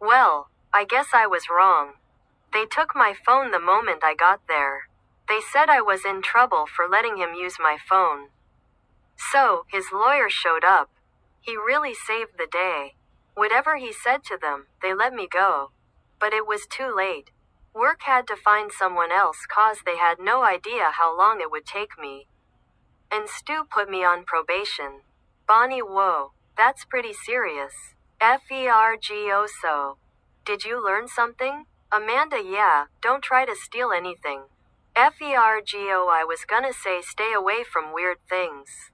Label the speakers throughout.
Speaker 1: Well, I guess I was wrong. They took my phone the moment I got there. They said I was in trouble for letting him use my phone. So, his lawyer showed up. He really saved the day. Whatever he said to them, they let me go. But it was too late. Work had to find someone else cause they had no idea how long it would take me. And Stu put me on probation. Bonnie, whoa, that's pretty serious. Fergo, so. Did you learn something? Amanda, yeah, don't try to steal anything. Fergo, I was gonna say stay away from weird things.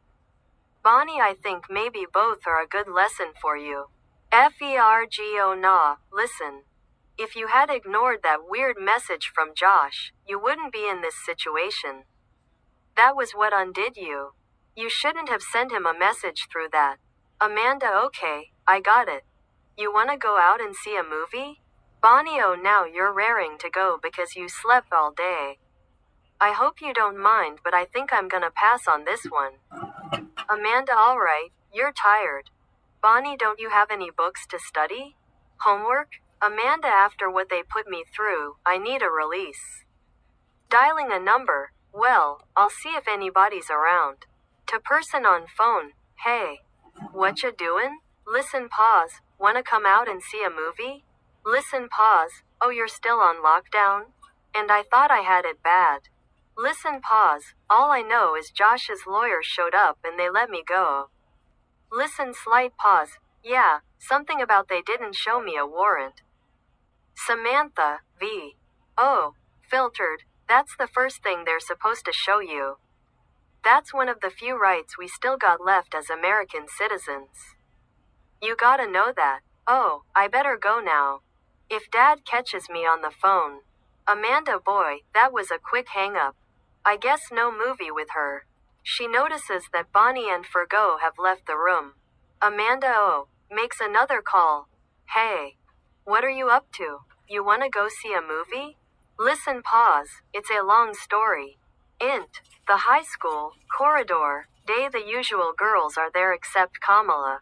Speaker 1: Bonnie, I think maybe both are a good lesson for you. Fergo, nah, listen. If you had ignored that weird message from Josh, you wouldn't be in this situation. That was what undid you. You shouldn't have sent him a message through that. Amanda, okay, I got it. You wanna go out and see a movie? Bonnie, oh, now you're raring to go because you slept all day. I hope you don't mind, but I think I'm gonna pass on this one. Amanda, alright, you're tired. Bonnie, don't you have any books to study? Homework? Amanda, after what they put me through, I need a release. Dialing a number, well, I'll see if anybody's around. To person on phone, hey. Whatcha doin'? Listen, pause, wanna come out and see a movie? Listen, pause, oh, you're still on lockdown? And I thought I had it bad. Listen, pause, all I know is Josh's lawyer showed up and they let me go. Listen, slight pause, yeah, something about they didn't show me a warrant. Samantha, v. Oh, filtered, that's the first thing they're supposed to show you. That's one of the few rights we still got left as American citizens. You gotta know that. Oh, I better go now. If Dad catches me on the phone. Amanda, boy, that was a quick hang-up. I guess no movie with her. She notices that Bonnie and Fergo have left the room. Amanda, oh, makes another call. Hey. What are you up to? You wanna go see a movie? Listen, pause, it's a long story. Int. The high school, corridor, day the usual girls are there except Kamala,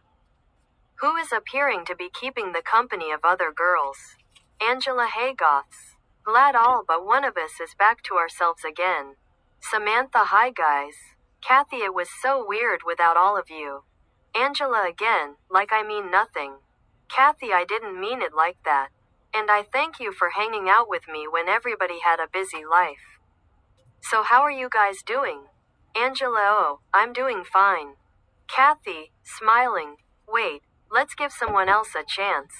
Speaker 1: who is appearing to be keeping the company of other girls. Angela, hey goths. Glad all but one of us is back to ourselves again. Samantha, hi guys. Cathy, it was so weird without all of you. Angela again, like I mean nothing. Cathy, I didn't mean it like that. And I thank you for hanging out with me when everybody had a busy life. So how are you guys doing? Angela, oh, I'm doing fine. Cathy, smiling, wait, let's give someone else a chance.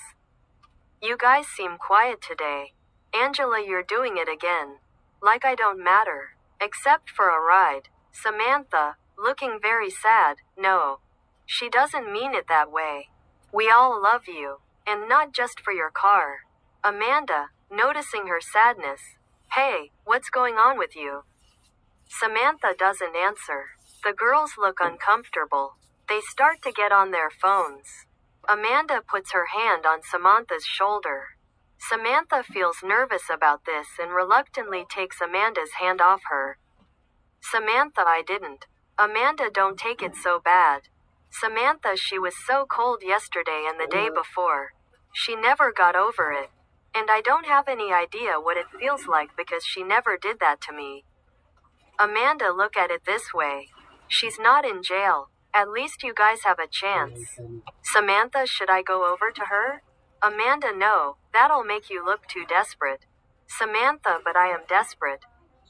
Speaker 1: You guys seem quiet today. Angela, you're doing it again. Like I don't matter. Except for a ride. Samantha, looking very sad, no. She doesn't mean it that way. We all love you. And not just for your car. Amanda, noticing her sadness. Hey, what's going on with you? Samantha doesn't answer. The girls look uncomfortable. They start to get on their phones. Amanda puts her hand on Samantha's shoulder. Samantha feels nervous about this and reluctantly takes Amanda's hand off her. Samantha, I didn't. Amanda, don't take it so bad. Samantha, she was so cold yesterday and the day before. She never got over it. And I don't have any idea what it feels like because she never did that to me. Amanda, look at it this way. She's not in jail. At least you guys have a chance. Samantha, should I go over to her? Amanda, no, that'll make you look too desperate. Samantha, but I am desperate.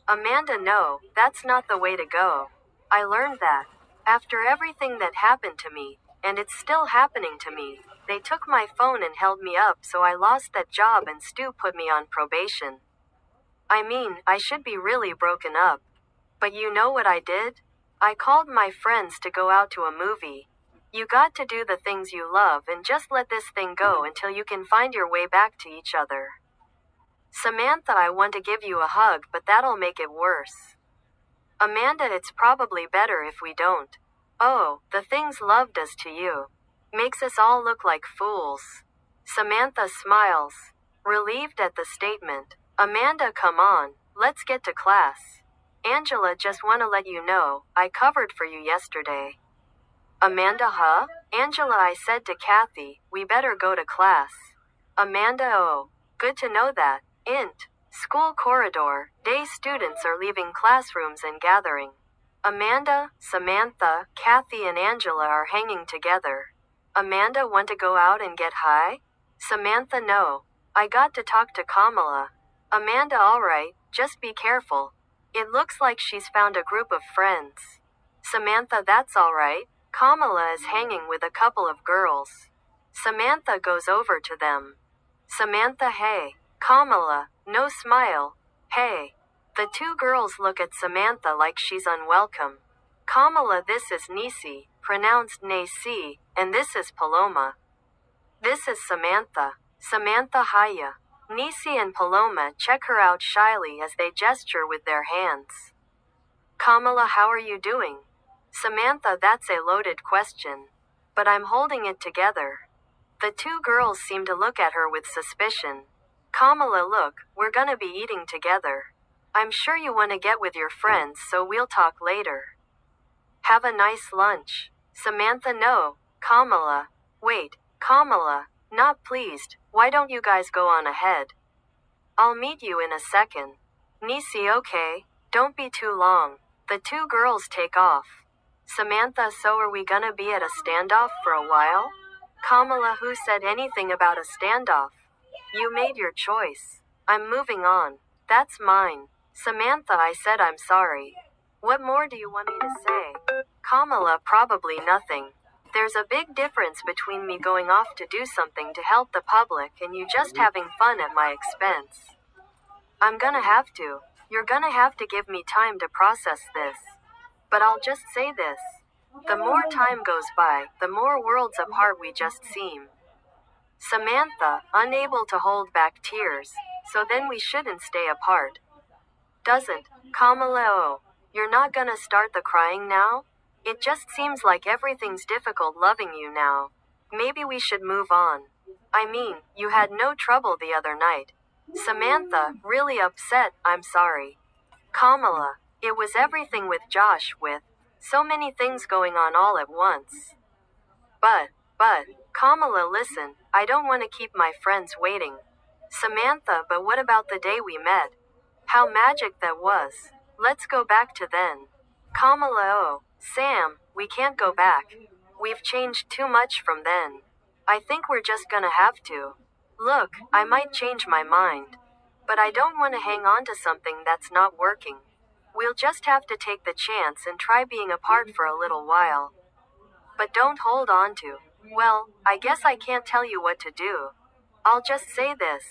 Speaker 1: Amanda, no, that's not the way to go. I learned that. After everything that happened to me, and it's still happening to me, they took my phone and held me up, so I lost that job and Stu put me on probation. I mean, I should be really broken up. But you know what I did? I called my friends to go out to a movie. You got to do the things you love and just let this thing go until you can find your way back to each other. Samantha, I want to give you a hug, but that'll make it worse. Amanda, it's probably better if we don't. Oh, the things love does to you. Makes us all look like fools. Samantha smiles, relieved at the statement. Amanda, come on, let's get to class. Angela, just want to let you know, I covered for you yesterday. Amanda, huh? Angela, I said to Cathy, we better go to class. Amanda, oh, good to know that. Int. School corridor. Day students are leaving classrooms and gathering. Amanda, Samantha, Cathy and Angela are hanging together. Amanda, want to go out and get high? Samantha, no. I got to talk to Kamala. Amanda, alright, just be careful. It looks like she's found a group of friends. Samantha, that's alright. Kamala is hanging with a couple of girls. Samantha goes over to them. Samantha, hey. Kamala, no smile. Hey. The two girls look at Samantha like she's unwelcome. Kamala, this is Nisi, pronounced Nasi, and this is Paloma. This is Samantha. Samantha, hiya. Nisi and Paloma check her out shyly as they gesture with their hands. Kamala, how are you doing? Samantha, that's a loaded question. But I'm holding it together. The two girls seem to look at her with suspicion. Kamala, look, we're gonna be eating together. I'm sure you want to get with your friends, so we'll talk later. Have a nice lunch. Samantha, no. Kamala. Wait, Kamala, not pleased. Why don't you guys go on ahead? I'll meet you in a second. Nisi, okay. Don't be too long. The two girls take off. Samantha, so are we gonna be at a standoff for a while? Kamala, who said anything about a standoff? You made your choice. I'm moving on. That's mine. Samantha, I said I'm sorry. What more do you want me to say? Kamala, probably nothing. There's a big difference between me going off to do something to help the public and you just having fun at my expense. I'm gonna have to. You're gonna have to give me time to process this. But I'll just say this. The more time goes by, the more worlds apart we just seem. Samantha, unable to hold back tears, so then we shouldn't stay apart. Doesn't, Kamala, oh, you're not gonna start the crying now? It just seems like everything's difficult loving you now. Maybe we should move on. I mean, you had no trouble the other night. Samantha, really upset, I'm sorry. Kamala, it was everything with Josh, with so many things going on all at once. But, Kamala, listen, I don't want to keep my friends waiting. Samantha, but what about the day we met? How magic that was. Let's go back to then. Kamala, oh, Sam, we can't go back. We've changed too much from then. I think we're just gonna have to. Look, I might change my mind. But I don't want to hang on to something that's not working. We'll just have to take the chance and try being apart for a little while. But don't hold on to. Well, I guess I can't tell you what to do. I'll just say this.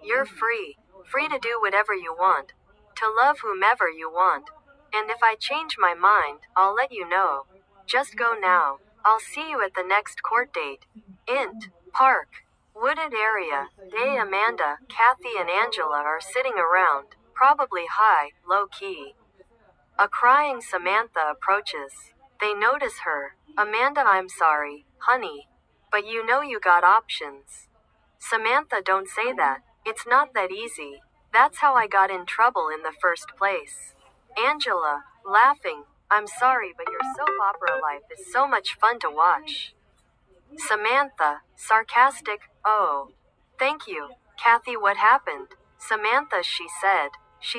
Speaker 1: You're free. Free to do whatever you want. To love whomever you want. And if I change my mind, I'll let you know. Just go now. I'll see you at the next court date. Int. Park. Wooded area. Day, Amanda, Cathy and Angela are sitting around, probably high, low-key. A crying Samantha approaches. They notice her. Amanda, I'm sorry, honey. But you know you got options. Samantha, don't say that. It's not that easy. That's how I got in trouble in the first place. Angela, laughing. I'm sorry, but your soap opera life is so much fun to watch. Samantha, sarcastic, oh. Thank you. Cathy, what happened? Samantha, she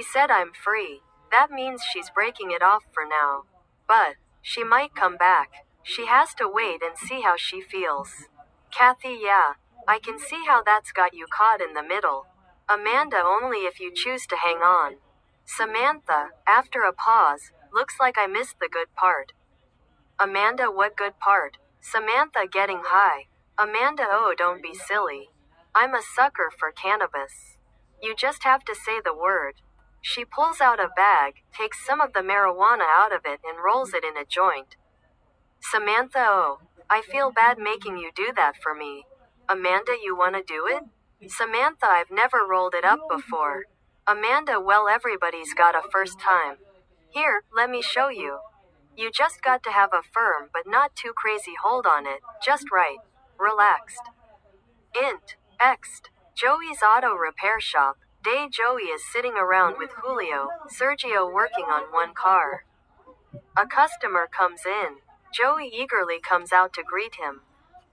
Speaker 1: said I'm free. That means she's breaking it off for now. But, she might come back. She has to wait and see how she feels. Cathy, yeah. I can see how that's got you caught in the middle. Amanda, only if you choose to hang on. Samantha, after a pause, looks like I missed the good part. Amanda, what good part? Samantha, getting high. Amanda, oh, don't be silly. I'm a sucker for cannabis. You just have to say the word. She pulls out a bag, takes some of the marijuana out of it and rolls it in a joint. Samantha, oh, I feel bad making you do that for me. Amanda, you wanna do it? Samantha, I've never rolled it up before. Amanda, well, everybody's got a first time. Here, let me show you. You just got to have a firm but not too crazy hold on it, just right. Relaxed. Int. Ext. Joey's auto repair shop. Day, Joey is sitting around with Julio, Sergio working on one car. A customer comes in. Joey eagerly comes out to greet him.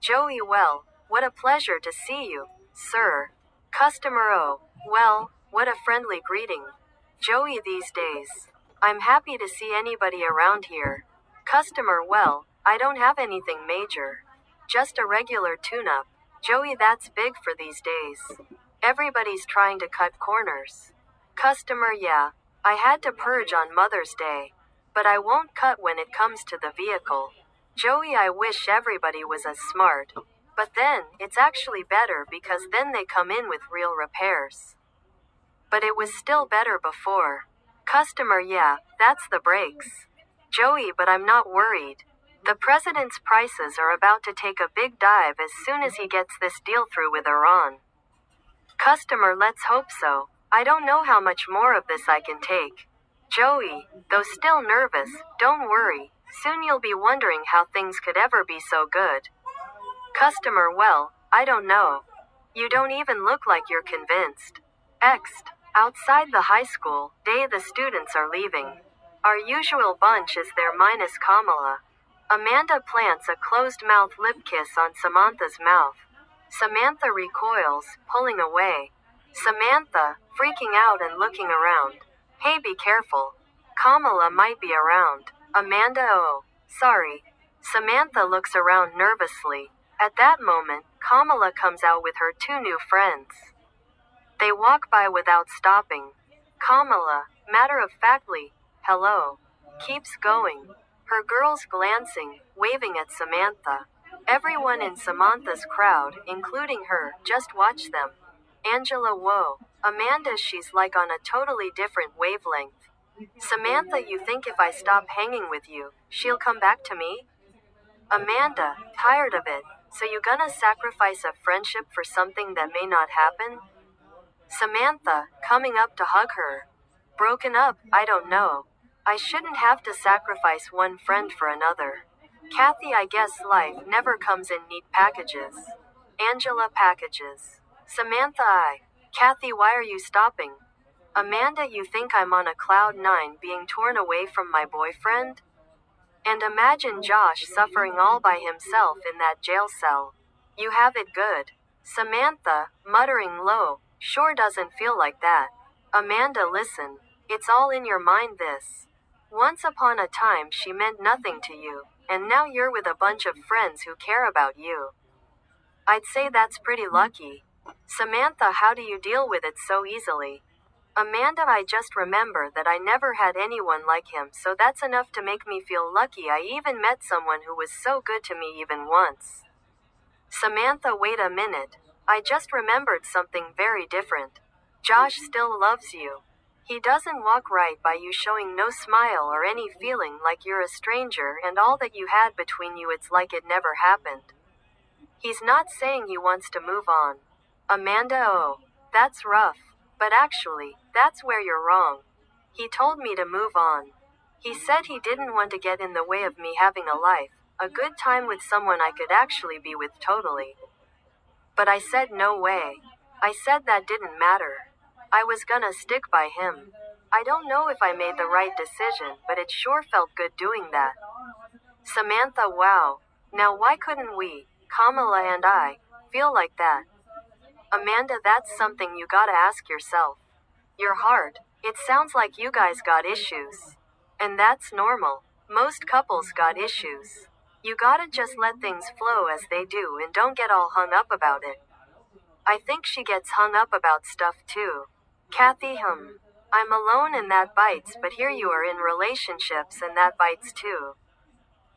Speaker 1: Joey, well, what a pleasure to see you. Sir. Customer. Oh, well, what a friendly greeting. Joey these days. I'm happy to see anybody around here. Customer. Well, I don't have anything major. Just a regular tune-up. Joey, that's big for these days. Everybody's trying to cut corners. Customer. Yeah, I had to purge on Mother's Day. But I won't cut when it comes to the vehicle. Joey, I wish everybody was as smart. But then, it's actually better because then they come in with real repairs. But it was still better before. Customer. Yeah, that's the brakes. Joey, but I'm not worried. The president's prices are about to take a big dive as soon as he gets this deal through with Iran. Customer. Let's hope so. I don't know how much more of this I can take. Joey, though still nervous, don't worry. Soon you'll be wondering how things could ever be so good. Customer. Well, I don't know. You don't even look like you're convinced. Ext. Outside the high school, the students are leaving. Our usual bunch is there minus Kamala. Amanda plants a closed-mouth lip kiss on Samantha's mouth. Samantha recoils, pulling away. Samantha, freaking out and looking around. Hey, be careful. Kamala might be around. Amanda. Oh, sorry. Samantha looks around nervously. At that moment, Kamala comes out with her two new friends. They walk by without stopping. Kamala, matter-of-factly, hello. Keeps going. Her girls glancing, waving at Samantha. Everyone in Samantha's crowd, including her, just watch them. Angela. Whoa. Amanda. She's like on a totally different wavelength. Samantha. You think if I stop hanging with you, she'll come back to me? Amanda. Tired of it. So you gonna sacrifice a friendship for something that may not happen? Samantha, coming up to hug her. Broken up, I don't know. I shouldn't have to sacrifice one friend for another. Cathy. I guess life never comes in neat packages. Angela. Packages. Samantha. Cathy. Why are you stopping? Amanda. You think I'm on a cloud nine being torn away from my boyfriend? And imagine Josh suffering all by himself in that jail cell. You have it good. Samantha, muttering low. Sure doesn't feel like that. Amanda. Listen. It's all in your mind this. Once upon a time she meant nothing to you, and now you're with a bunch of friends who care about you. I'd say that's pretty lucky. Samantha. How do you deal with it so easily? Amanda. I just remember that I never had anyone like him, so that's enough to make me feel lucky I even met someone who was so good to me even once. Samantha. Wait a minute. I just remembered something very different. Josh still loves you. He doesn't walk right by you showing no smile or any feeling like you're a stranger, and all that you had between you, it's like it never happened. He's not saying he wants to move on. Amanda. Oh, that's rough. But actually, that's where you're wrong. He told me to move on. He said he didn't want to get in the way of me having a life, a good time with someone I could actually be with totally. But I said no way. I said that didn't matter. I was gonna stick by him. I don't know if I made the right decision, but it sure felt good doing that. Samantha. Wow. Now why couldn't we, Kamala and I, feel like that? Amanda. That's something you gotta ask yourself. Your heart. It sounds like you guys got issues. And that's normal. Most couples got issues. You gotta just let things flow as they do and don't get all hung up about it. I think she gets hung up about stuff too. Cathy. I'm alone and that bites, but here you are in relationships and that bites too.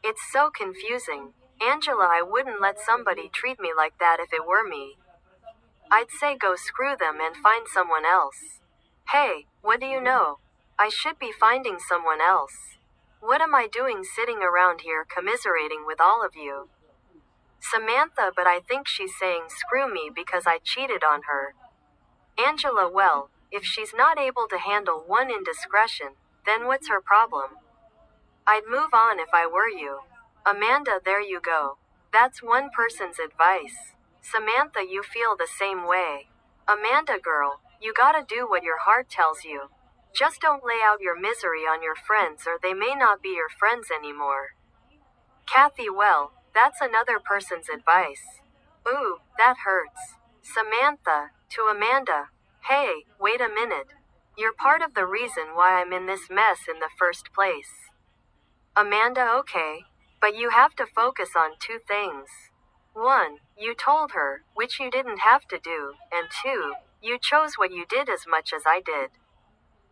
Speaker 1: It's so confusing. Angela. I wouldn't let somebody treat me like that if it were me. I'd say go screw them and find someone else. Hey, what do you know? I should be finding someone else. What am I doing sitting around here commiserating with all of you? Samantha. But I think she's saying screw me because I cheated on her. Angela. Well, if she's not able to handle one indiscretion, then what's her problem? I'd move on if I were you. Amanda. There you go. That's one person's advice. Samantha. You feel the same way. Amanda. Girl, you gotta do what your heart tells you. Just don't lay out your misery on your friends or they may not be your friends anymore. Cathy. Well, that's another person's advice. Ooh, that hurts. Samantha, to Amanda. Hey, wait a minute. You're part of the reason why I'm in this mess in the first place. Amanda, okay. But you have to focus on two things. 1, you told her, which you didn't have to do, and 2, you chose what you did as much as I did.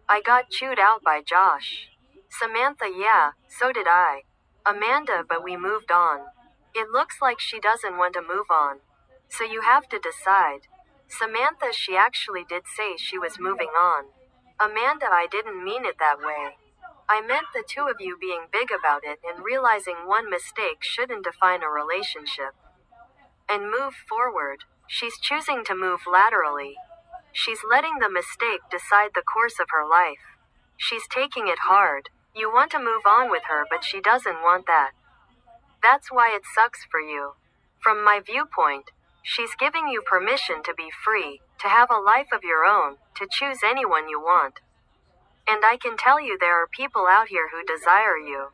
Speaker 1: I got chewed out by Josh. Samantha, yeah, so did I. Amanda, but we moved on. It looks like she doesn't want to move on. So you have to decide. Samantha, she actually did say she was moving on. Amanda, I didn't mean it that way. I meant the two of you being big about it and realizing one mistake shouldn't define a relationship. And move forward. She's choosing to move laterally. She's letting the mistake decide the course of her life. She's taking it hard. You want to move on with her, but she doesn't want that. That's why it sucks for you. From my viewpoint, she's giving you permission to be free, to have a life of your own, to choose anyone you want. And I can tell you there are people out here who desire you.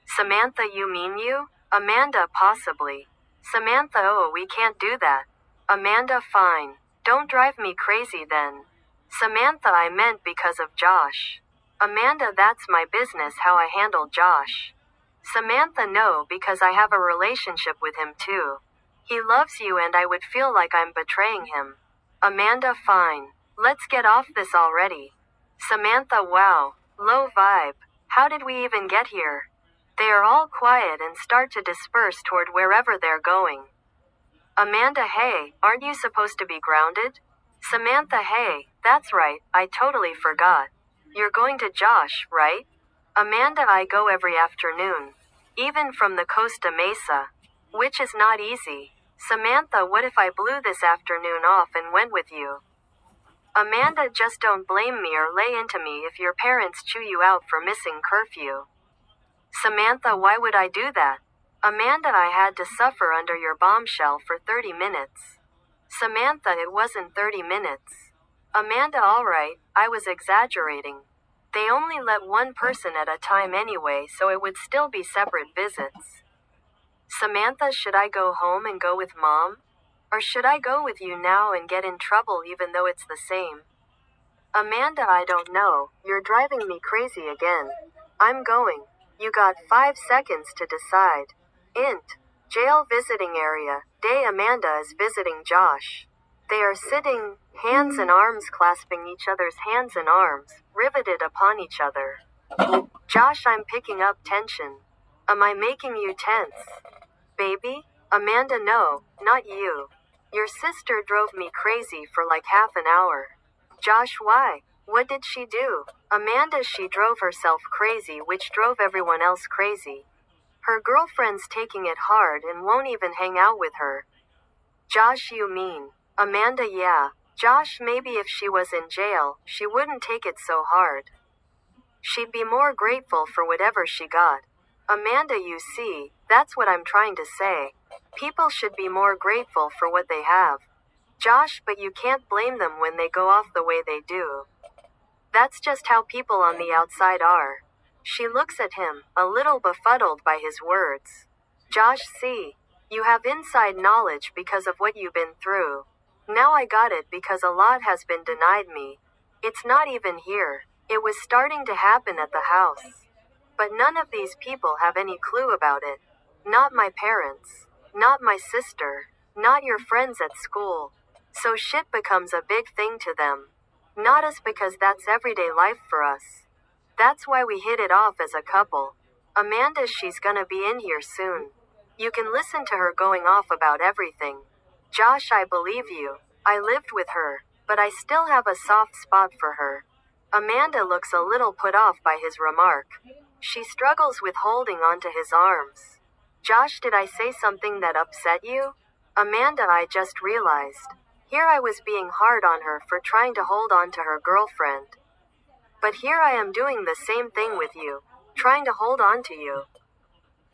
Speaker 1: Samantha, you mean you? Amanda, possibly. Samantha, oh, we can't do that. Amanda, fine. Don't drive me crazy then. Samantha, I meant because of Josh. Amanda, that's my business how I handle Josh. Samantha, no, because I have a relationship with him too. He loves you and I would feel like I'm betraying him. Amanda, fine. Let's get off this already. Samantha, wow. Low vibe. How did we even get here? They are all quiet and start to disperse toward wherever they're going. Amanda, hey, aren't you supposed to be grounded? Samantha, hey, that's right, I totally forgot. You're going to Josh, right? Amanda, I go every afternoon. Even from the Costa Mesa. Which is not easy. Samantha, what if I blew this afternoon off and went with you? Amanda, just don't blame me or lay into me if your parents chew you out for missing curfew. Samantha, why would I do that? Amanda, I had to suffer under your bombshell for 30 minutes. Samantha, it wasn't 30 minutes. Amanda, alright, I was exaggerating. They only let one person at a time anyway, so it would still be separate visits. Samantha, should I go home and go with Mom? Or should I go with you now and get in trouble even though it's the same? Amanda, I don't know, you're driving me crazy again. I'm going. You got 5 seconds to decide. Int. Jail visiting area. Day Amanda is visiting Josh. They are sitting, hands and arms clasping each other's hands and arms, riveted upon each other. Josh, I'm picking up tension. Am I making you tense? Baby? Amanda, no, not you. Your sister drove me crazy for like half an hour. Josh, why? What did she do? Amanda, she drove herself crazy, which drove everyone else crazy. Her girlfriend's taking it hard and won't even hang out with her. Josh, you mean? Amanda, yeah. Josh, maybe if she was in jail, she wouldn't take it so hard. She'd be more grateful for whatever she got. Amanda, you see, that's what I'm trying to say. People should be more grateful for what they have. Josh, but you can't blame them when they go off the way they do. That's just how people on the outside are. She looks at him, a little befuddled by his words. Josh, see, you have inside knowledge because of what you've been through. Now I got it because a lot has been denied me. It's not even here. It was starting to happen at the house. But none of these people have any clue about it. Not my parents. Not my sister. Not your friends at school. So shit becomes a big thing to them. Not us, because that's everyday life for us. That's why we hit it off as a couple. Amanda, she's gonna be in here soon. You can listen to her going off about everything. Josh, I believe you. I lived with her, but I still have a soft spot for her. Amanda looks a little put off by his remark. She struggles with holding onto his arms. Josh, did I say something that upset you? Amanda, I just realized. Here I was being hard on her for trying to hold on to her girlfriend. But here I am doing the same thing with you, trying to hold on to you.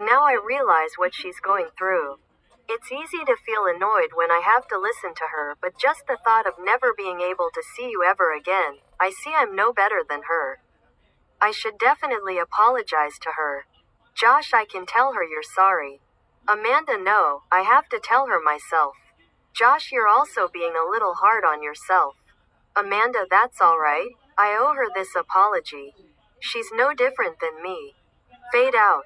Speaker 1: Now I realize what she's going through. It's easy to feel annoyed when I have to listen to her, but just the thought of never being able to see you ever again, I see I'm no better than her. I should definitely apologize to her. Josh, I can tell her you're sorry. Amanda, no, I have to tell her myself. Josh, you're also being a little hard on yourself. Amanda, that's alright. I owe her this apology. She's no different than me. Fade out.